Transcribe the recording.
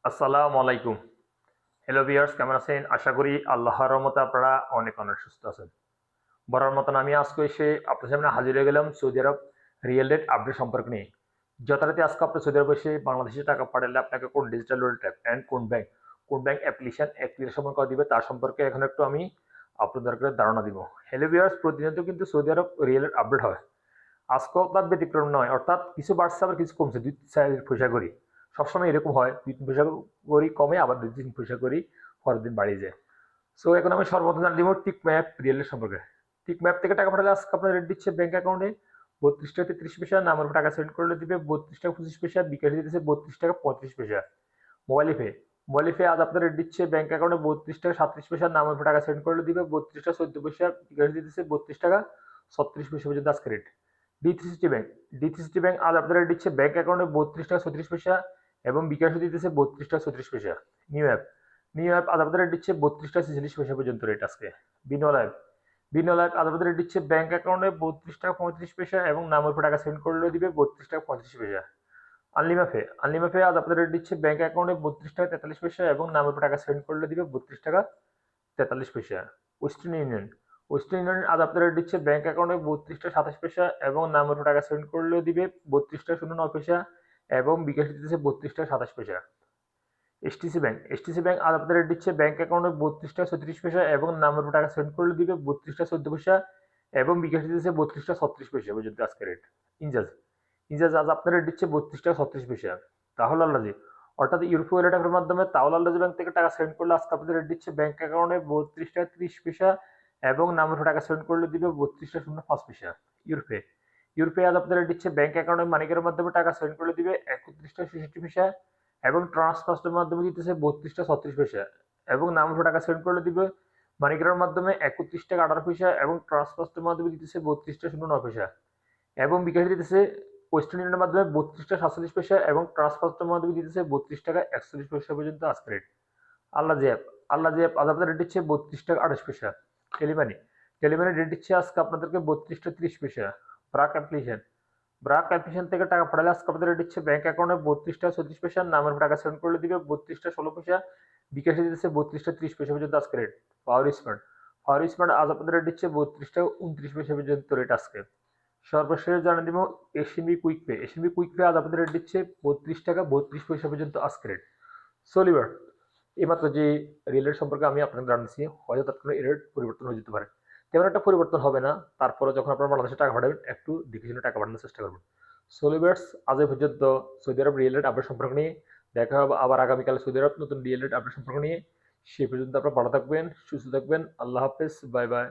আসসালামু আলাইকুম। Hello viewers, কেমন আছেন? আশা করি আল্লাহর রহমতে আপনারা অনেক অনেক সুস্থ আছেন। বরাবর মতন আমি আজকে এসে আপনার সামনে হাজির হয়ে গেলাম সৌদি আরব রিয়েল রেট আপডেট সম্পর্ক নিয়ে। যথারীতি আজকে আপনি সৌদি আরবে এসে বাংলাদেশে টাকা পাঠালে আপনাকে কোন ডিজিটাল ওয়ালেট অ্যাপ অ্যান্ড কোন ব্যাংক অ্যাপ্লিকেশন সম্পর্কে করে দিবে তার সম্পর্কে এখন একটু আমি আপনাদেরকে ধারণা দিব। হ্যালো ভিউয়ার্স, প্রতিনিয়ত কিন্তু সৌদি আরব রিয়েল রেট আপডেট হয়। আজকেও তার ব্যতিক্রম নয়, অর্থাৎ কিছু বাড়ছে আবার কিছু কমছে, ২-৪ পয়সা করে। সবসময় এরকম হয়, ২-৩ পয়সা করে কমে, আবার ২-৩ পয়সা করে পরের দিন বাড়িয়ে যায়। সো এখন আমি সর্বপ্রথম জানিয়ে দিব টিক ম্যাপ রিয়েলের সম্পর্কে। টিক ম্যাপ থেকে টাকা পাঠালে আজকে আপনার রেট দিচ্ছে ব্যাংক অ্যাকাউন্টে ৩২ টাকা ৩৩ পয়সা, নামের উপর টাকা সেন্ড করলে দিবে ৩২ টাকা ২৫ পয়সা, বিকাশে দিতেছে ৩২ টাকা ৩৫ পয়সা। মোবাইল পে আজ আপনার রেট দিচ্ছে ব্যাংক অ্যাকাউন্টে ৩২ টাকা ৩৭ পয়সা, নামের উপর টাকা সেন্ড করলে দিবে ৩২ টাকা ১৪ পয়সা, বিকাশে দিতেছে ৩২ টাকা ৩৬ পয়সা পর্যন্ত আজকে রেট। ডি3সিটি ব্যাংক আজ আপনারা দিচ্ছে ব্যাংক অ্যাকাউন্টে ৩২ টাকা ৩৬ পয়সা এবং বিকাশে দিতেছে ৩২ টাকা ৩৬ পয়সা। নিউ অ্যাপ আজ আপনারা দিচ্ছে ৩২ টাকা ৪৬ পয়সা পর্যন্ত রেট আজকে। বিনল অ্যাপ আজ আপনারা দিচ্ছে ব্যাংক অ্যাকাউন্টে ৩২ টাকা ৩৫ পয়সা এবং নামের উপর টাকা সেন্ড করলে দিবে ৩২ টাকা ৩৫ পয়সা। আনলিমাফে আজ আপনারা দিচ্ছে ব্যাংক অ্যাকাউন্টে ৩২ টাকা ৪৩ পয়সা এবং নামের উপর টাকা সেন্ড করলে দিবে ৩২ টাকা ৪৩ পয়সা। ওয়েস্টার্ন ইউনিয়ন আজ আপনারা দিচ্ছে ব্যাংক অ্যাকাউন্টে ৩২ টাকা ২৭ পয়সা এবং নামের উপর টাকা সেন্ড করলেও দিবে ৩২ টাকা ০৯ পয়সা এবং বিকাশ দিতেছে ৩২ টাকা ২৭ পয়সা। এসটিসি ব্যাংক আজ আপনারা দিচ্ছে ব্যাংক অ্যাকাউন্টে ৩২ টাকা ৩৬ পয়সা এবং নামের উপর টাকা সেন্ড করলে দিবে ৩২ টাকা ১৪ পয়সা এবং বিকাশ দিতেছে ৩২ টাকা ৩৬ পয়সা পর্যন্ত আজকে রেট। ইনজাজ আজ আপনারা দিচ্ছে ৩২ টাকা ৩৬ পয়সা। তাহলে আল্লাজি, অর্থাৎ ইউরোপীয় ওয়ালেট অ্যাপের মাধ্যমে তাহলে আল্লাজি ব্যাংক থেকে টাকা সেন্ড করলে আজকে আপনাদের রেট দিচ্ছে ব্যাংক অ্যাকাউন্টে ৩২ টাকা ৩০ পয়সা এবং নামের উপর টাকা সেন্ড করলে দিবে ৩২ টাকা ০৫ পয়সা। ইউরোপে ইউরোপে আজ আপনারা দিচ্ছে ব্যাংক অ্যাকাউন্টে মানিকের মাধ্যমে টাকা সেন্ড করলে দিবে ৩১ টাকা ৬৬ পয়সা এবং ট্রান্সফার্সের মাধ্যমে দিতেছে ৩২ টাকা ৩৬ পয়সা এবং নামের উপর টাকা সেন্ড করলে দিবে মানিকের মাধ্যমে ৩১ টাকা ১৮ পয়সা এবং ট্রান্সফার্সের মাধ্যমে দিতেছে ৩২ টাকা ০৯ পয়সা এবং বিকাশে দিতেছে ওয়েস্টার্ন ইউনিয়নের মাধ্যমে ৩২ টাকা ৪৭ পয়সা এবং ট্রান্সফার্সের মাধ্যমে দিতেছে ৩২ টাকা ৪১ পয়সা পর্যন্ত আজকে রেট। আল্লাহ যে অ্যাপ আজ আপনাদের রেট দিচ্ছে ৩২ টাকা ২৮ পয়সা। টেলিমানি রেট দিচ্ছে আজকে আপনাদেরকে ৩২ টাকা ৩০ পয়সা। ব্রাক অ্যাপ্লিকেশন থেকে টাকা পাঠালে আজকে আপনাদের রেট দিচ্ছে ব্যাংক অ্যাকাউন্টে ৩২ টাকা ৩৪ পয়সা, নামের উপর টাকা সেন্ড করলে দিবে ৩২ টাকা ১৬ পয়সা, বিকাশে দিতেছে ৩২ টাকা ৩০ পয়সা পর্যন্ত আজকে রেট। পাওয়ার স্মার্ট আজ আপনাদের রেট দিচ্ছে ৩২ টাকা ২৯ পয়সা পর্যন্ত রেট আজকে। সর্বশেষ জানিয়ে দিব এশিয়ানবি কুইক পে আজ আপনাদের রেট দিচ্ছে ৩২ টাকা ৩২ পয়সা পর্যন্ত আজকে রেট। সলিভার এইমাত্র যে রেলের সম্পর্কে আমি আপনাদের জানাচ্ছি, হয়তো তৎক্ষণাৎ এর রেট পরিবর্তন হয়ে যেতে পারে। তেমন একটা পরিবর্তন হবে না, তারপরে যখন আপনারা বাংলাদেশে টাকা পাঠাবেন একটু দেখে শুনে টাকা পাঠানোর চেষ্টা করবেন। সলিভার্স, আজ এই পর্যন্ত সৌদি আরব রিয়েল রেট আপডেট সম্পর্ক নিয়ে। দেখা হবে আবার আগামীকাল সৌদি আরব নতুন রিয়েল রেট আপডেট সম্পর্ক নিয়ে। সেই পর্যন্ত আপনারা ভালো থাকবেন, সুস্থ থাকবেন। আল্লাহ হাফেজ, বাই বাই।